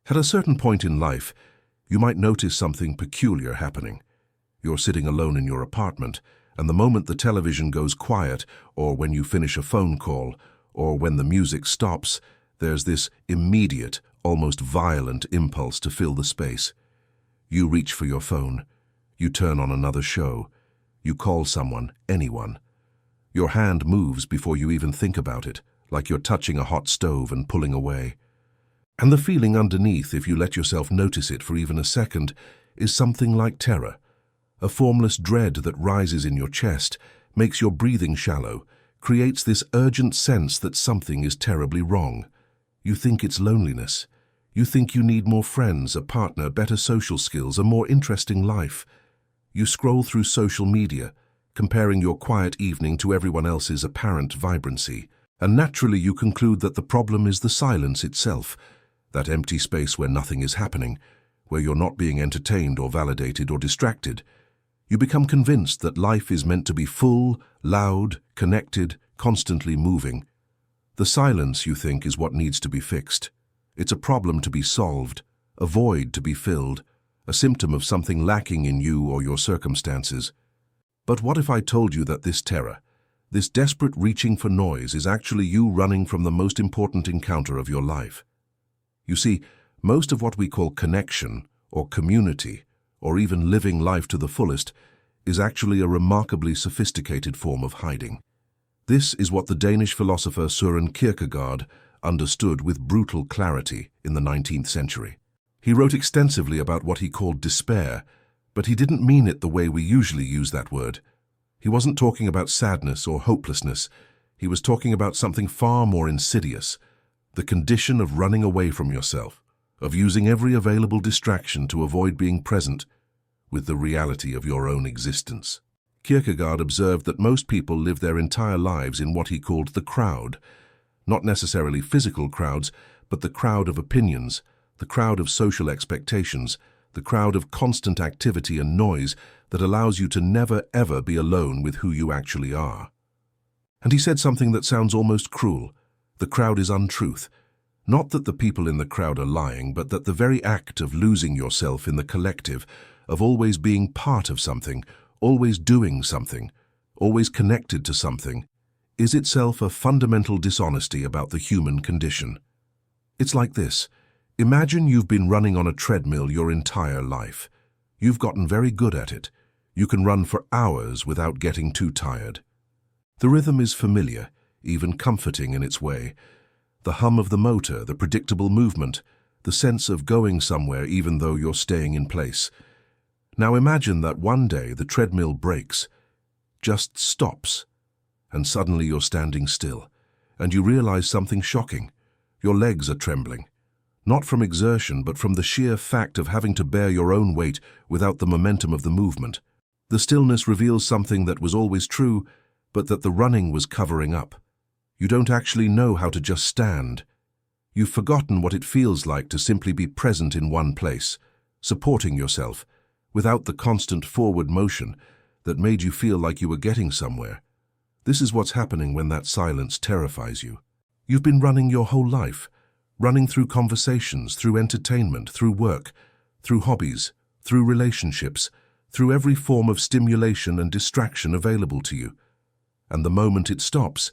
At a certain point in life, you might notice something peculiar happening. You're sitting alone in your apartment, and the moment the television goes quiet, or when you finish a phone call, or when the music stops, there's this immediate, almost violent impulse to fill the space. You reach for your phone. You turn on another show. You call someone, anyone. Your hand moves before you even think about it, like you're touching a hot stove and pulling away. And the feeling underneath, if you let yourself notice it for even a second, is something like terror. A formless dread that rises in your chest, makes your breathing shallow, creates this urgent sense that something is terribly wrong. You think it's loneliness. You think you need more friends, a partner, better social skills, a more interesting life. You scroll through social media, comparing your quiet evening to everyone else's apparent vibrancy, and naturally you conclude that the problem is the silence itself, that empty space where nothing is happening, where you're not being entertained or validated or distracted. You become convinced that life is meant to be full, loud, connected, constantly moving. The silence, you think, is what needs to be fixed. It's a problem to be solved, a void to be filled, a symptom of something lacking in you or your circumstances. But what if I told you that this terror, this desperate reaching for noise, is actually you running from the most important encounter of your life? You see, most of what we call connection, or community, or even living life to the fullest, is actually a remarkably sophisticated form of hiding. This is what the Danish philosopher Søren Kierkegaard understood with brutal clarity in the 19th century. He wrote extensively about what he called despair, but he didn't mean it the way we usually use that word. He wasn't talking about sadness or hopelessness. He was talking about something far more insidious, the condition of running away from yourself, of using every available distraction to avoid being present with the reality of your own existence. Kierkegaard observed that most people live their entire lives in what he called the crowd, not necessarily physical crowds, but the crowd of opinions, the crowd of social expectations, the crowd of constant activity and noise that allows you to never ever be alone with who you actually are. And he said something that sounds almost cruel. The crowd is untruth. Not that the people in the crowd are lying, but that the very act of losing yourself in the collective, of always being part of something, always doing something, always connected to something, is itself a fundamental dishonesty about the human condition. It's like this. Imagine you've been running on a treadmill your entire life. You've gotten very good at it. You can run for hours without getting too tired. The rhythm is familiar, even comforting in its way. The hum of the motor, the predictable movement, the sense of going somewhere even though you're staying in place. Now imagine that one day the treadmill breaks, just stops, and suddenly you're standing still, and you realize something shocking. Your legs are trembling. Not from exertion, but from the sheer fact of having to bear your own weight without the momentum of the movement. The stillness reveals something that was always true, but that the running was covering up. You don't actually know how to just stand. You've forgotten what it feels like to simply be present in one place, supporting yourself, without the constant forward motion that made you feel like you were getting somewhere. This is what's happening when that silence terrifies you. You've been running your whole life, running through conversations, through entertainment, through work, through hobbies, through relationships, through every form of stimulation and distraction available to you. And the moment it stops,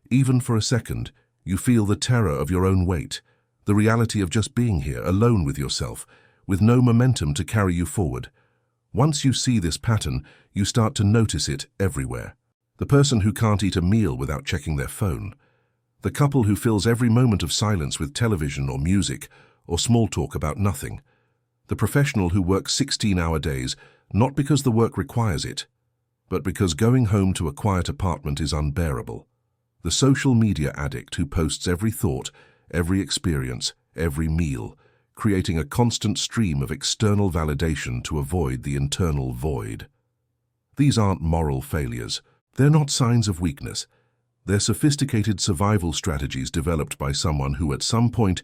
even for a second, you feel the terror of your own weight, the reality of just being here, alone with yourself, with no momentum to carry you forward. Once you see this pattern, you start to notice it everywhere. The person who can't eat a meal without checking their phone. The couple who fills every moment of silence with television or music or small talk about nothing. The professional who works 16-hour days, not because the work requires it, but because going home to a quiet apartment is unbearable. The social media addict who posts every thought, every experience, every meal, creating a constant stream of external validation to avoid the internal void. These aren't moral failures. They're not signs of weakness. They're sophisticated survival strategies developed by someone who at some point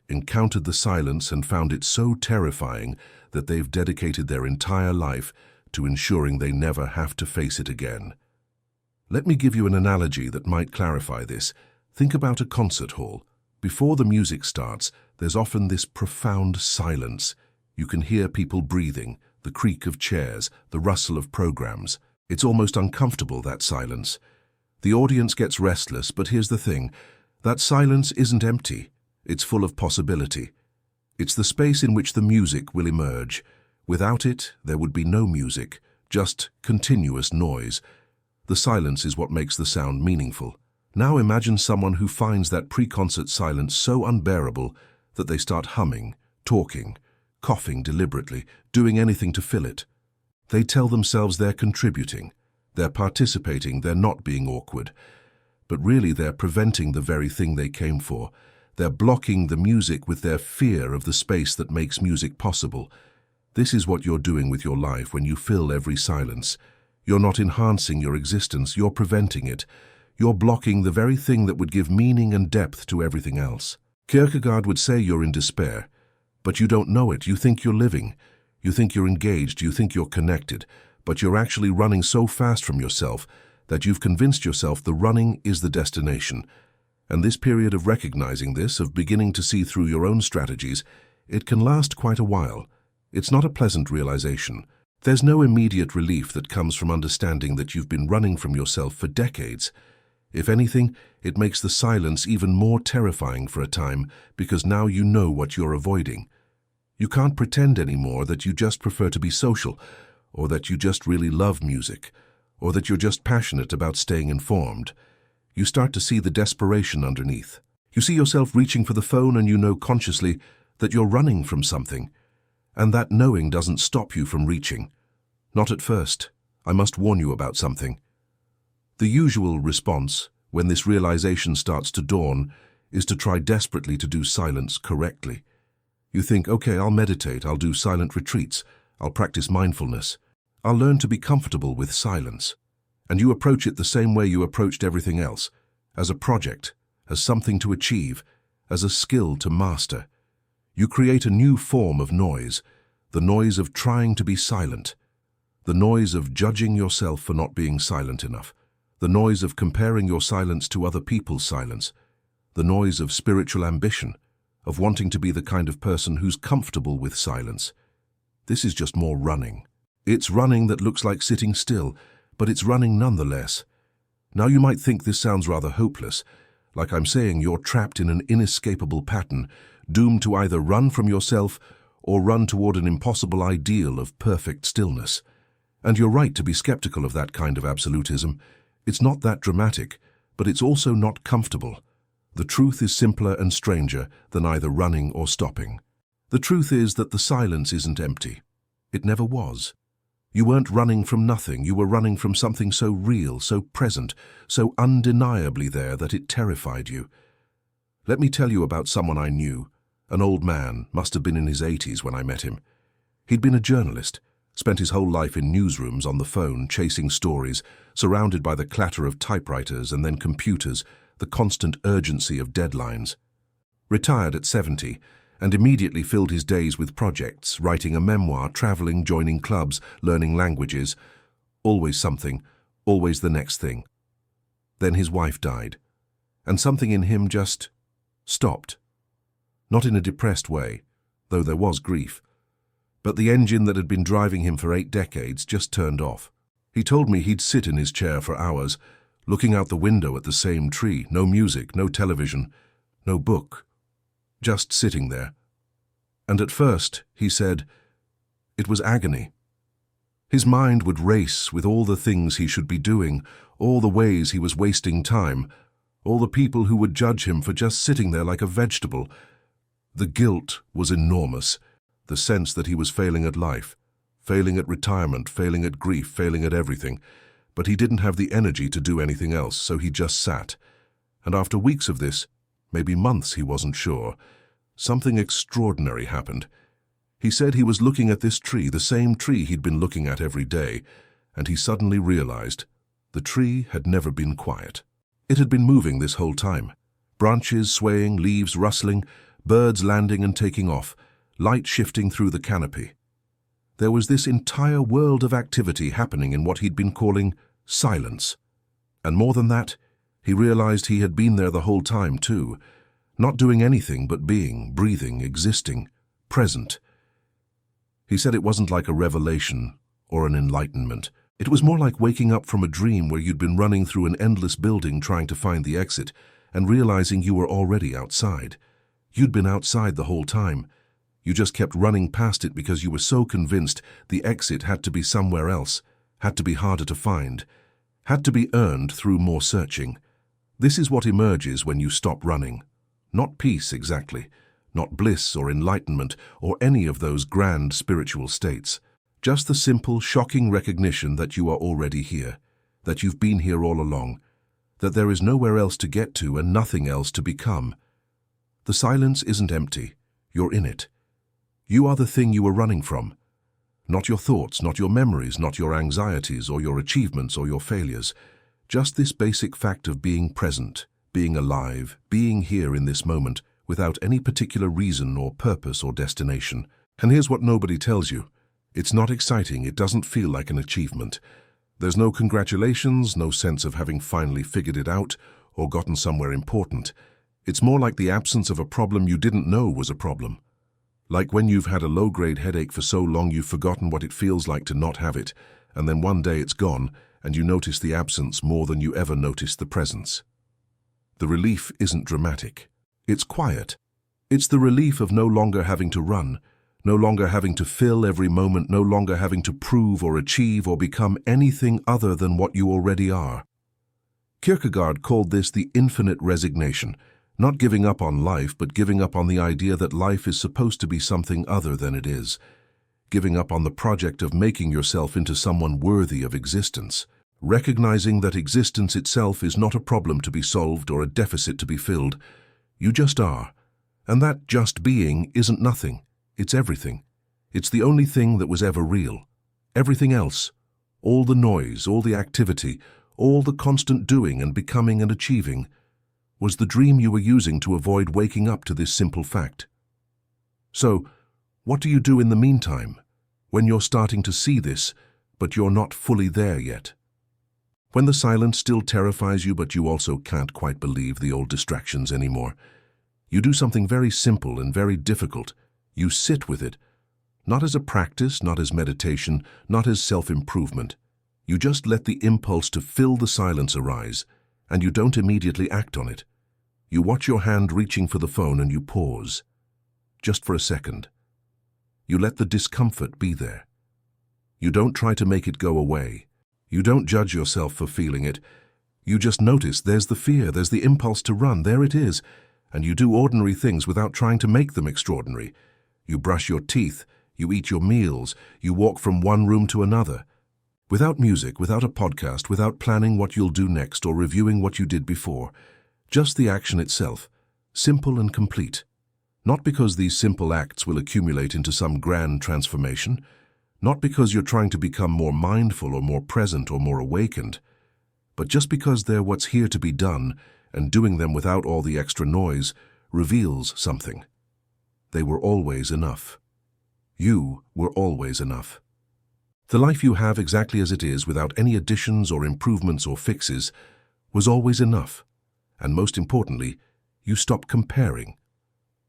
encountered the silence and found it so terrifying that they've dedicated their entire life to ensuring they never have to face it again. Let me give you an analogy that might clarify this. Think about a concert hall. Before the music starts, there's often this profound silence. You can hear people breathing, the creak of chairs, the rustle of programs. It's almost uncomfortable, that silence. The audience gets restless, but here's the thing. That silence isn't empty. It's full of possibility. It's the space in which the music will emerge. Without it, there would be no music, just continuous noise. The silence is what makes the sound meaningful. Now imagine someone who finds that pre-concert silence so unbearable that they start humming, talking, coughing deliberately, doing anything to fill it. They tell themselves they're contributing, they're participating, they're not being awkward. But really they're preventing the very thing they came for. They're blocking the music with their fear of the space that makes music possible. This is what you're doing with your life when you fill every silence. You're not enhancing your existence, you're preventing it. You're blocking the very thing that would give meaning and depth to everything else. Kierkegaard would say you're in despair, but you don't know it. You think you're living. You think you're engaged, you think you're connected, but you're actually running so fast from yourself that you've convinced yourself the running is the destination. And this period of recognizing this, of beginning to see through your own strategies, it can last quite a while. It's not a pleasant realization. There's no immediate relief that comes from understanding that you've been running from yourself for decades. If anything, it makes the silence even more terrifying for a time, because now you know what you're avoiding. You can't pretend anymore that you just prefer to be social, or that you just really love music, or that you're just passionate about staying informed. You start to see the desperation underneath. You see yourself reaching for the phone and you know consciously that you're running from something. And that knowing doesn't stop you from reaching. Not at first. I must warn you about something. The usual response, when this realization starts to dawn, is to try desperately to do silence correctly. You think, okay, I'll meditate, I'll do silent retreats, I'll practice mindfulness, I'll learn to be comfortable with silence. And you approach it the same way you approached everything else, as a project, as something to achieve, as a skill to master. You create a new form of noise, the noise of trying to be silent, the noise of judging yourself for not being silent enough, the noise of comparing your silence to other people's silence, the noise of spiritual ambition, of wanting to be the kind of person who's comfortable with silence. This is just more running. It's running that looks like sitting still, but it's running nonetheless. Now you might think this sounds rather hopeless, like I'm saying you're trapped in an inescapable pattern, doomed to either run from yourself or run toward an impossible ideal of perfect stillness. And you're right to be skeptical of that kind of absolutism. It's not that dramatic, but it's also not comfortable. The truth is simpler and stranger than either running or stopping. The truth is that the silence isn't empty. It never was. You weren't running from nothing, you were running from something so real, so present, so undeniably there that it terrified you. Let me tell you about someone I knew. An old man, must have been in his 80s when I met him. He'd been a journalist, spent his whole life in newsrooms on the phone, chasing stories, surrounded by the clatter of typewriters and then computers, the constant urgency of deadlines. Retired at 70, and immediately filled his days with projects, writing a memoir, traveling, joining clubs, learning languages. Always something, always the next thing. Then his wife died, and something in him just stopped. Not in a depressed way, though there was grief, but the engine that had been driving him for 8 decades just turned off. He told me he'd sit in his chair for hours, looking out the window at the same tree, no music, no television, no book, just sitting there. And at first, he said, it was agony. His mind would race with all the things he should be doing, all the ways he was wasting time, all the people who would judge him for just sitting there like a vegetable. The guilt was enormous, the sense that he was failing at life, failing at retirement, failing at grief, failing at everything. But he didn't have the energy to do anything else, so he just sat. And after weeks of this, maybe months, he wasn't sure, something extraordinary happened. He said he was looking at this tree, the same tree he'd been looking at every day, and he suddenly realized the tree had never been quiet. It had been moving this whole time. Branches swaying, leaves rustling, birds landing and taking off, light shifting through the canopy. There was this entire world of activity happening in what he'd been calling silence. And more than that, he realized he had been there the whole time too, Not doing anything but being, breathing, existing, present. He said it wasn't like a revelation or an enlightenment. It was more like waking up from a dream where you'd been running through an endless building trying to find the exit and realizing you were already outside. You'd been outside the whole time. You just kept running past it because you were so convinced the exit had to be somewhere else, had to be harder to find, had to be earned through more searching. This is what emerges when you stop running. Not peace exactly, not bliss or enlightenment or any of those grand spiritual states. Just the simple, shocking recognition that you are already here, that you've been here all along, that there is nowhere else to get to and nothing else to become. The silence isn't empty. You're in it. You are the thing you were running from. Not your thoughts, not your memories, not your anxieties or your achievements or your failures. Just this basic fact of being present, being alive, being here in this moment without any particular reason or purpose or destination. And here's what nobody tells you. It's not exciting. It doesn't feel like an achievement. There's no congratulations, no sense of having finally figured it out or gotten somewhere important. It's more like the absence of a problem you didn't know was a problem. Like when you've had a low-grade headache for so long you've forgotten what it feels like to not have it, and then one day it's gone and you notice the absence more than you ever noticed the presence. The relief isn't dramatic. It's quiet. It's the relief of no longer having to run, no longer having to fill every moment, no longer having to prove or achieve or become anything other than what you already are. Kierkegaard called this the infinite resignation, not giving up on life, but giving up on the idea that life is supposed to be something other than it is, giving up on the project of making yourself into someone worthy of existence, recognizing that existence itself is not a problem to be solved or a deficit to be filled. You just are, and that just being isn't nothing. It's everything. It's the only thing that was ever real. Everything else, all the noise, all the activity, all the constant doing and becoming and achieving, was the dream you were using to avoid waking up to this simple fact. So, what do you do in the meantime, when you're starting to see this, but you're not fully there yet? When the silence still terrifies you, but you also can't quite believe the old distractions anymore, you do something very simple and very difficult. You sit with it, not as a practice, not as meditation, not as self-improvement. You just let the impulse to fill the silence arise, and you don't immediately act on it. You watch your hand reaching for the phone and you pause, just for a second. You let the discomfort be there. You don't try to make it go away. You don't judge yourself for feeling it. You just notice there's the fear, there's the impulse to run, there it is, and you do ordinary things without trying to make them extraordinary. You brush your teeth, you eat your meals, you walk from one room to another. Without music, without a podcast, without planning what you'll do next or reviewing what you did before. Just the action itself, simple and complete. Not because these simple acts will accumulate into some grand transformation, not because you're trying to become more mindful or more present or more awakened, but just because they're what's here to be done, and doing them without all the extra noise reveals something. They were always enough. You were always enough. The life you have exactly as it is, without any additions or improvements or fixes, was always enough. And most importantly, you stop comparing.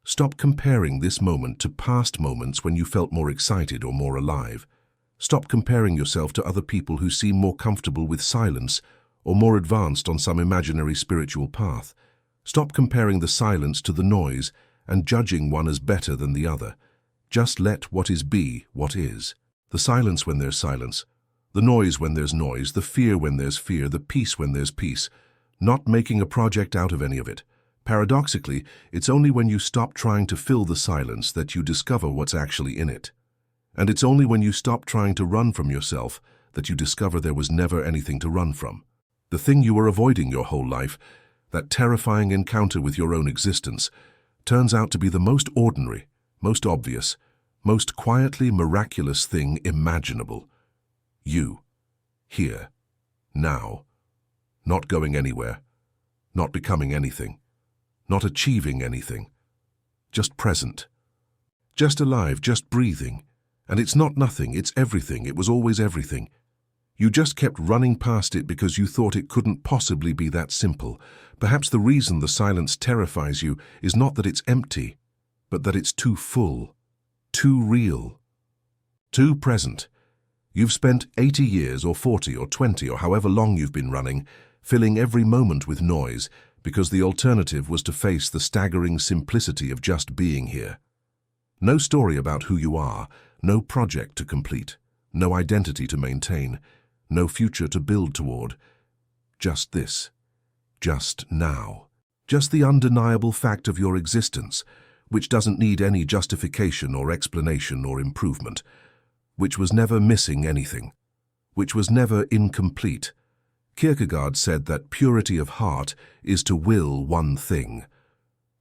Stop comparing this moment to past moments when you felt more excited or more alive. Stop comparing yourself to other people who seem more comfortable with silence or more advanced on some imaginary spiritual path. Stop comparing the silence to the noise and judging one as better than the other. Just let what is be what is. The silence when there's silence, the noise when there's noise, the fear when there's fear, the peace when there's peace. Not making a project out of any of it. Paradoxically, it's only when you stop trying to fill the silence that you discover what's actually in it. And it's only when you stop trying to run from yourself that you discover there was never anything to run from. The thing you were avoiding your whole life, that terrifying encounter with your own existence, turns out to be the most ordinary, most obvious, most quietly miraculous thing imaginable. You, here, now, not going anywhere, not becoming anything, not achieving anything, just present, just alive, just breathing. And it's not nothing, it's everything, it was always everything. You just kept running past it because you thought it couldn't possibly be that simple. Perhaps the reason the silence terrifies you is not that it's empty, but that it's too full, too real, too present. You've spent 80 years or 40 or 20 or however long you've been running, filling every moment with noise, because the alternative was to face the staggering simplicity of just being here. No story about who you are, no project to complete, no identity to maintain, no future to build toward. Just this. Just now. Just the undeniable fact of your existence, which doesn't need any justification or explanation or improvement, which was never missing anything, which was never incomplete. Kierkegaard said that purity of heart is to will one thing.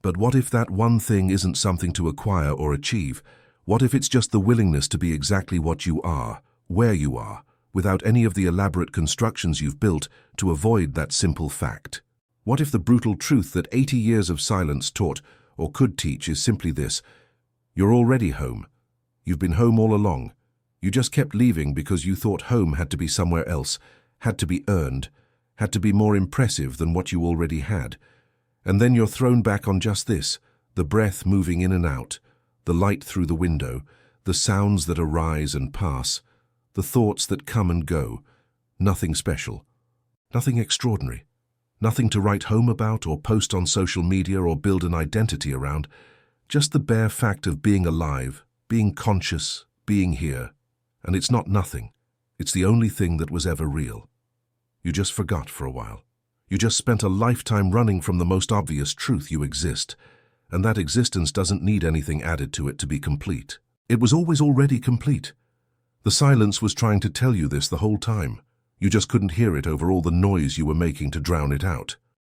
But what if that one thing isn't something to acquire or achieve? What if it's just the willingness to be exactly what you are, where you are, without any of the elaborate constructions you've built to avoid that simple fact? What if the brutal truth that 80 years of silence taught or could teach is simply this: you're already home. You've been home all along. You just kept leaving because you thought home had to be somewhere else, had to be earned, had to be more impressive than what you already had. And then you're thrown back on just this: the breath moving in and out, the light through the window, the sounds that arise and pass, the thoughts that come and go. Nothing special, nothing extraordinary, nothing to write home about or post on social media or build an identity around. Just the bare fact of being alive, being conscious, being here. And it's not nothing. It's the only thing that was ever real. You just forgot for a while. You just spent a lifetime running from the most obvious truth: you exist. And that existence doesn't need anything added to it to be complete. It was always already complete. The silence was trying to tell you this the whole time. You just couldn't hear it over all the noise you were making to drown it out.